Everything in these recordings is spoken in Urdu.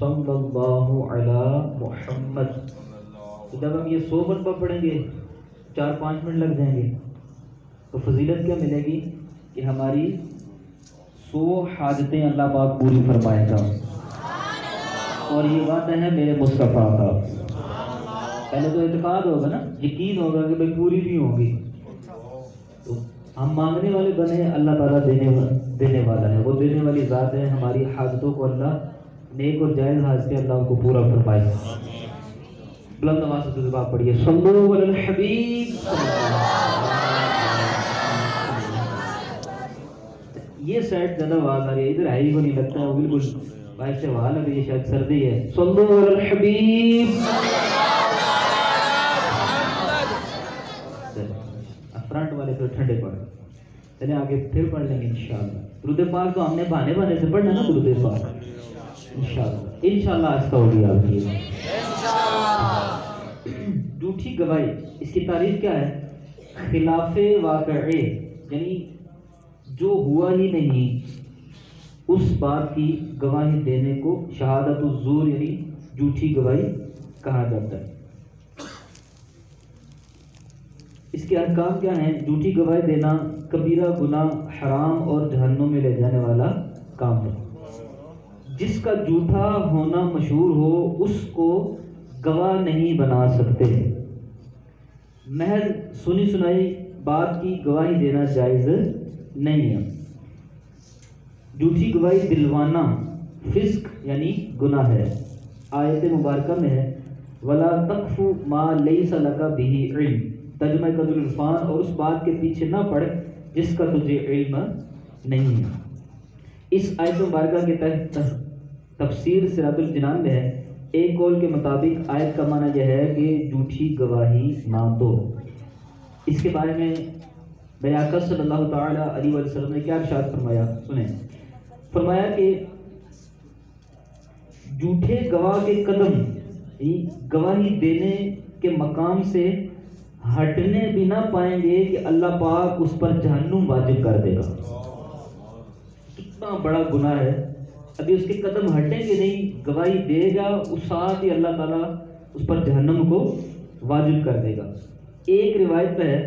صلی اللہ علی محمد. تو جب ہم یہ 100 مرتبہ پڑھیں گے 4-5 منٹ لگ جائیں گے تو فضیلت کیا ملے گی کہ ہماری 100 حاجتیں اللہ پاک پوری فرمائے گا. اور یہ وعدہ ہے میرے مصطفیٰ کا. پہلے تو اعتقاد ہوگا نا, یقین ہوگا کہ بھائی پوری نہیں ہوگی. تو ہم مانگنے والے بنے, اللہ تعالیٰ دینے والا ہے, وہ دینے والی ذات ہے. ہماری حاجتوں کو اللہ نیک اور جائز حاجتیں اللہ ان کو پورا فرمائے. بلند آواز سے دعا پڑھیے, صلو علی الحبیب. یہ سائڈ زیادہ آواز آ رہی ہے, ادھر ہے ہی کو نہیں لگتا ہے, وہ بالکل باہر سے ہوا لگ رہی ہے, شاید سردی ہے. صلو علی الحبیب. فرنٹ والے تو ٹھنڈے پڑ گئے. چلے آگے پھر پڑھ لیں گے انشاءاللہ. درود پاک تو ہم نے بہانے بہانے سے پڑھنا نا, درود پاک انشاءاللہ آہستہ ہوگی آپ کی. جھوٹی گواہی, اس کی تعریف کیا ہے؟ خلاف واقعے, یعنی جو ہوا ہی نہیں اس بات کی گواہی دینے کو شہادت الزور یعنی جھوٹی گواہی کہا جاتا ہے. اس کے احکام کیا ہیں؟ جھوٹی گواہی دینا کبیرہ گناہ, حرام اور جہنم میں لے جانے والا کام ہے. جس کا جھوٹا ہونا مشہور ہو اس کو گواہ نہیں بنا سکتے. محض سنی سنائی بات کی گواہی دینا جائز نہیں ہے. جھوٹی گواہی دلوانہ فسق یعنی گناہ ہے. آیت مبارکہ میں ہے وَلَا تَقْفُ مَا لَيْسَ لَكَ بِهِ عِلْمٌ, ترجمہ کنز العرفان, اور اس بات کے پیچھے نہ پڑ جس کا تجھے علم نہیں ہے. اس آیت مبارکہ کے تحت تفسیر سراج الجنان میں ہے. ایک قول کے مطابق آیت کا معنی یہ ہے کہ جھوٹی گواہی نہ دو. اس کے بارے میں میرے آقا صلی اللہ تعالی علیہ وسلم نے کیا ارشاد فرمایا, سنیں. فرمایا کہ جھوٹے گواہ کے قدم گواہی دینے کے مقام سے ہٹنے بھی نہ پائیں گے کہ اللہ پاک اس پر جہنم واجب کر دے گا. کتنا بڑا گناہ ہے. ابھی اس کے قدم ہٹیں گے نہیں, گواہی دے گا, اس ساتھ ہی اللہ تعالیٰ اس پر جہنم کو واجب کر دے گا. ایک روایت پہ ہے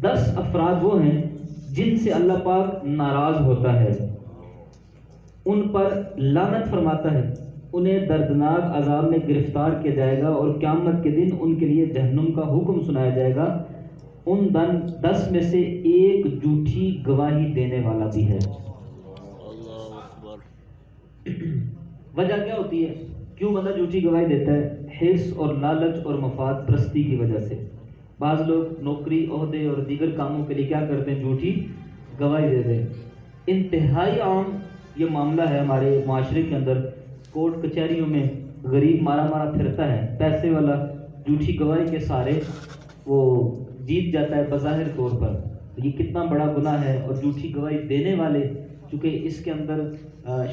10 افراد وہ ہیں جن سے اللہ پاک ناراض ہوتا ہے, ان پر لعنت فرماتا ہے, انہیں دردناک عذاب میں گرفتار کیا جائے گا اور قیامت کے دن ان کے لیے جہنم کا حکم سنایا جائے گا. ان 10 میں سے ایک جھوٹی گواہی دینے والا بھی ہے. وجہ کیا ہوتی ہے, کیوں بندہ جھوٹی گواہی دیتا ہے؟ حرص اور لالچ اور مفاد پرستی کی وجہ سے. بعض لوگ نوکری, عہدے اور دیگر کاموں کے لیے کیا کرتے ہیں؟ جھوٹی گواہی دیتے ہیں. انتہائی عام یہ معاملہ ہے ہمارے معاشرے کے اندر. کورٹ کچہریوں میں غریب مارا مارا پھرتا ہے, پیسے والا جھوٹی گواہی کے سہارے وہ جیت جاتا ہے بظاہر طور پر. یہ کتنا بڑا گناہ ہے. اور جھوٹی گواہی دینے والے چونکہ اس کے اندر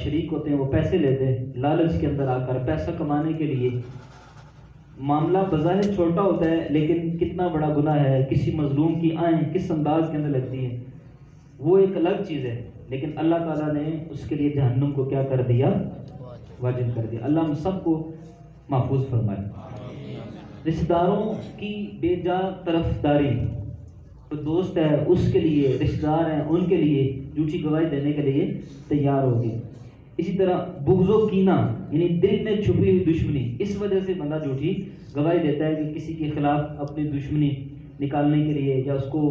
شریک ہوتے ہیں, وہ پیسے لیتے ہیں لالچ کے اندر آ کر پیسہ کمانے کے لیے. معاملہ بظاہر چھوٹا ہوتا ہے لیکن کتنا بڑا گناہ ہے. کسی مظلوم کی آنیں کس انداز کے اندر لگتی ہیں وہ ایک الگ چیز ہے, لیکن اللہ تعالیٰ نے اس کے لیے جہنم کو کیا کر دیا؟ واجب کر دیا. اللہ ہم سب کو محفوظ فرمائے. رشتہ داروں کی بے جا طرفداری, تو دوست ہے اس کے لیے, رشتہ دار ہیں ان کے لیے جھوٹی گواہی دینے کے لیے تیار ہوگی. اسی طرح بغض و کینہ یعنی دل میں چھپی ہوئی دشمنی, اس وجہ سے بندہ جھوٹی گواہی دیتا ہے کہ کسی کے خلاف اپنی دشمنی نکالنے کے لیے یا اس کو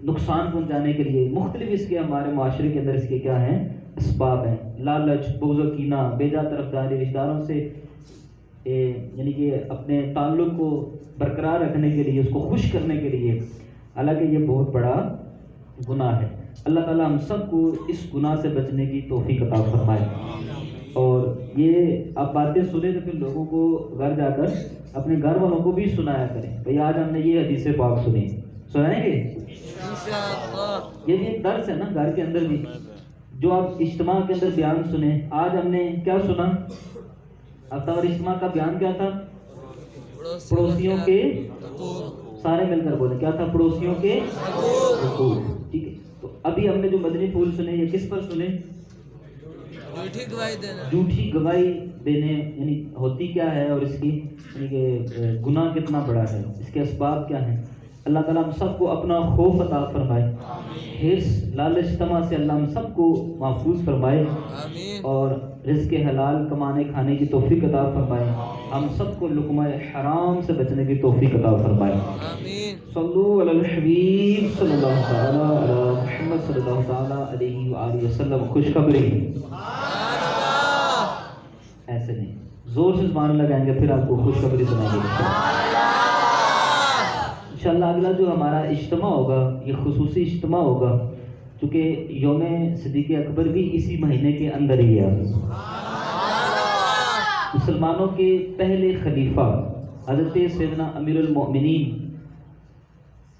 نقصان پہنچانے کے لیے. مختلف اس کے ہمارے معاشرے کے اندر اس کے کیا ہیں اسباب ہیں. لالچ, بغض و کینہ, بے جا طرفداری, رشتہ داروں سے یعنی کہ اپنے تعلق کو برقرار رکھنے کے لیے, اس کو خوش کرنے کے لیے. حالانکہ یہ بہت بڑا گناہ ہے. اللہ تعالیٰ ہم سب کو اس گناہ سے بچنے کی توفیق عطا فرمائے. اور یہ آپ باتیں سنیں تو پھر لوگوں کو گھر جا کر اپنے گھر والوں کو بھی سنایا کریں. بھئی آج ہم نے یہ حدیث پاک سنی, سنائیں گے یہ بھی ایک درس ہے نا گھر کے اندر بھی. جو آپ اجتماع کے اندر بیان سنیں, آج ہم نے کیا سنا؟ اور اجتماع کا بیان کیا تھا؟ پڑوسیوں کے, سارے مل کر بولیں, کیا تھا؟ پڑوسیوں کے حقوق. ٹھیک ہے, تو ابھی ہم نے جو مدنی پھول سنے یہ کس پر سنے؟ جھوٹی گواہی دینا، جھوٹی گواہی دینے یعنی ہوتی کیا ہے اور اس کی یعنی کہ گناہ کتنا بڑا ہے، اس کے اسباب کیا ہیں. اللہ تعالیٰ ہم سب کو اپنا خوف عطا فرمائے، حرص لالچ طمع سے اللہ ہم سب کو محفوظ فرمائے آمین، اور رزق حلال کمانے کھانے کی توفیق عطا فرمائے. ہم سب کو لقمہ حرام سے بچنے کی توفیق عطا فرمائے. آمین، صلو علی الحبیب صلی اللہ تعالی علی محمد صلی اللہ تعالی علیہ وآلہ وسلم. خوشخبری ایسے نہیں، زور سے زبان لگائیں گے پھر آپ کو خوشخبری سنائیں گے انشاءاللہ. اگلا جو ہمارا اجتماع ہوگا یہ خصوصی اجتماع ہوگا چونکہ یوم صدیق اکبر بھی اسی مہینے کے اندر ہی ہے. مسلمانوں کے پہلے خلیفہ حضرت سیدنا امیر المؤمنین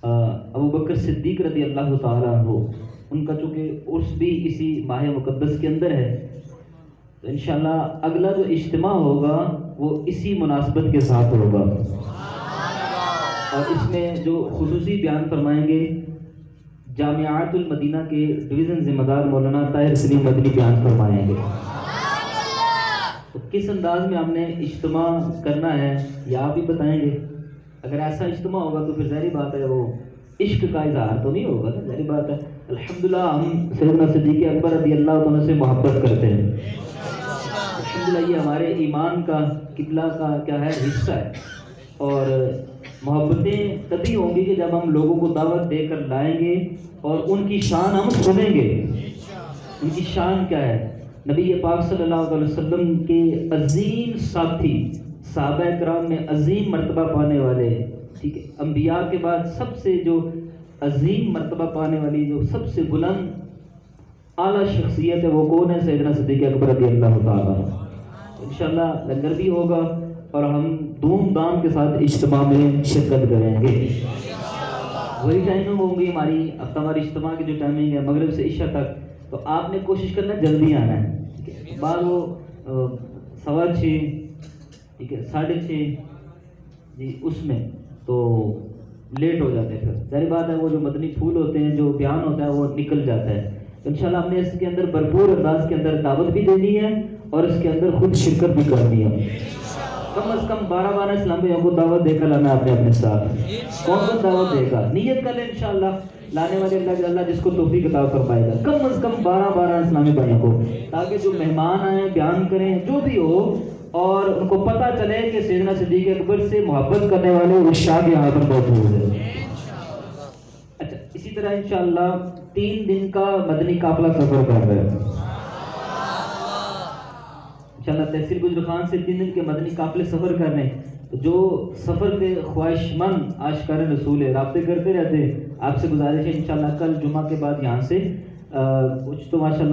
ابو بکر صدیق رضی اللہ تعالیٰ عنہ، ان کا چونکہ عرس بھی اسی ماہ مقدس کے اندر ہے تو انشاءاللہ اگلا جو اجتماع ہوگا وہ اسی مناسبت کے ساتھ ہوگا اور اس میں جو خصوصی بیان فرمائیں گے جامعات المدینہ کے ڈویژن ذمہ دار مولانا طاہر سلیم مدنی بیان فرمائیں گے. تو کس انداز میں ہم نے اجتماع کرنا ہے یہ آپ ہی بتائیں گے. اگر ایسا اجتماع ہوگا تو پھر ظاہری بات ہے وہ عشق کا اظہار تو نہیں ہوگا نا، ظاہری بات ہے. الحمدللہ ہم سیدنا صدیق اکبر رضی اللہ عنہ سے محبت کرتے ہیں. الحمدللہ یہ ہمارے ایمان کا قبلہ کا کیا ہے حصہ ہے اور محبتیں تبھی ہوں گی کہ جب ہم لوگوں کو دعوت دے کر لائیں گے اور ان کی شان ہم سنیں گے. ان کی شان کیا ہے؟ نبی پاک صلی اللہ علیہ وسلم کے عظیم ساتھی، صحابہ کرام میں عظیم مرتبہ پانے والے، ٹھیک ہے، انبیاء کے بعد سب سے جو عظیم مرتبہ پانے والی جو سب سے بلند اعلیٰ شخصیت ہے وہ کون ہے؟ سیدنا صدیق اکبر رضی اللہ تعالیٰ. انشاءاللہ لنگر بھی ہوگا اور ہم دھوم دھام کے ساتھ اجتماع میں شرکت کریں گے. وہی ٹائمنگ ہوں گی ہماری ہماری اجتماع کی جو ٹائمنگ ہے مغرب سے عشاء تک. تو آپ نے کوشش کرنا جلدی آنا ہے. بعد وہ 6:15 ٹھیک ہے 6:30 جی اس میں تو لیٹ ہو جاتے ہیں. پھر ظاہر بات ہے وہ جو مدنی پھول ہوتے ہیں جو بیان ہوتا ہے وہ نکل جاتا ہے. انشاءاللہ ہم نے اس کے اندر بھرپور انداز کے اندر دعوت بھی دینی ہے اور اس کے اندر خود شرکت بھی کرنی ہے. کم از کم 12 اسلامیوں کو دعوت دے کر لانا اپنے اپنے ساتھ. کون کون دعوت دے گا؟ نیت کر لیں انشاءاللہ لانے والے اللہ جس کو توفیق عطا فرمائے گا. کم از کم 12 اسلامی بھائیوں کو تاکہ جو مہمان آئیں بیان کریں جو بھی ہو اور ان کو پتہ چلے کہ سیدنا صدیق اکبر سے محبت کرنے والے ارشاد یہاں پر موجود ہیں. اچھا اسی طرح انشاءاللہ 3 دن کا مدنی قافلہ سفر کر رہے ہیں انشاءاللہ. تحصیل گجر خان سے 3 دن کے مدنی قافلے سفر کر رہے ہیں. جو سفر کے خواہش مند عاشقان رسول ہے رابطے کرتے رہتے ہیں. آپ سے گزارش ہے انشاءاللہ کل جمعہ کے بعد یہاں سے کچھ تو ماشاءاللہ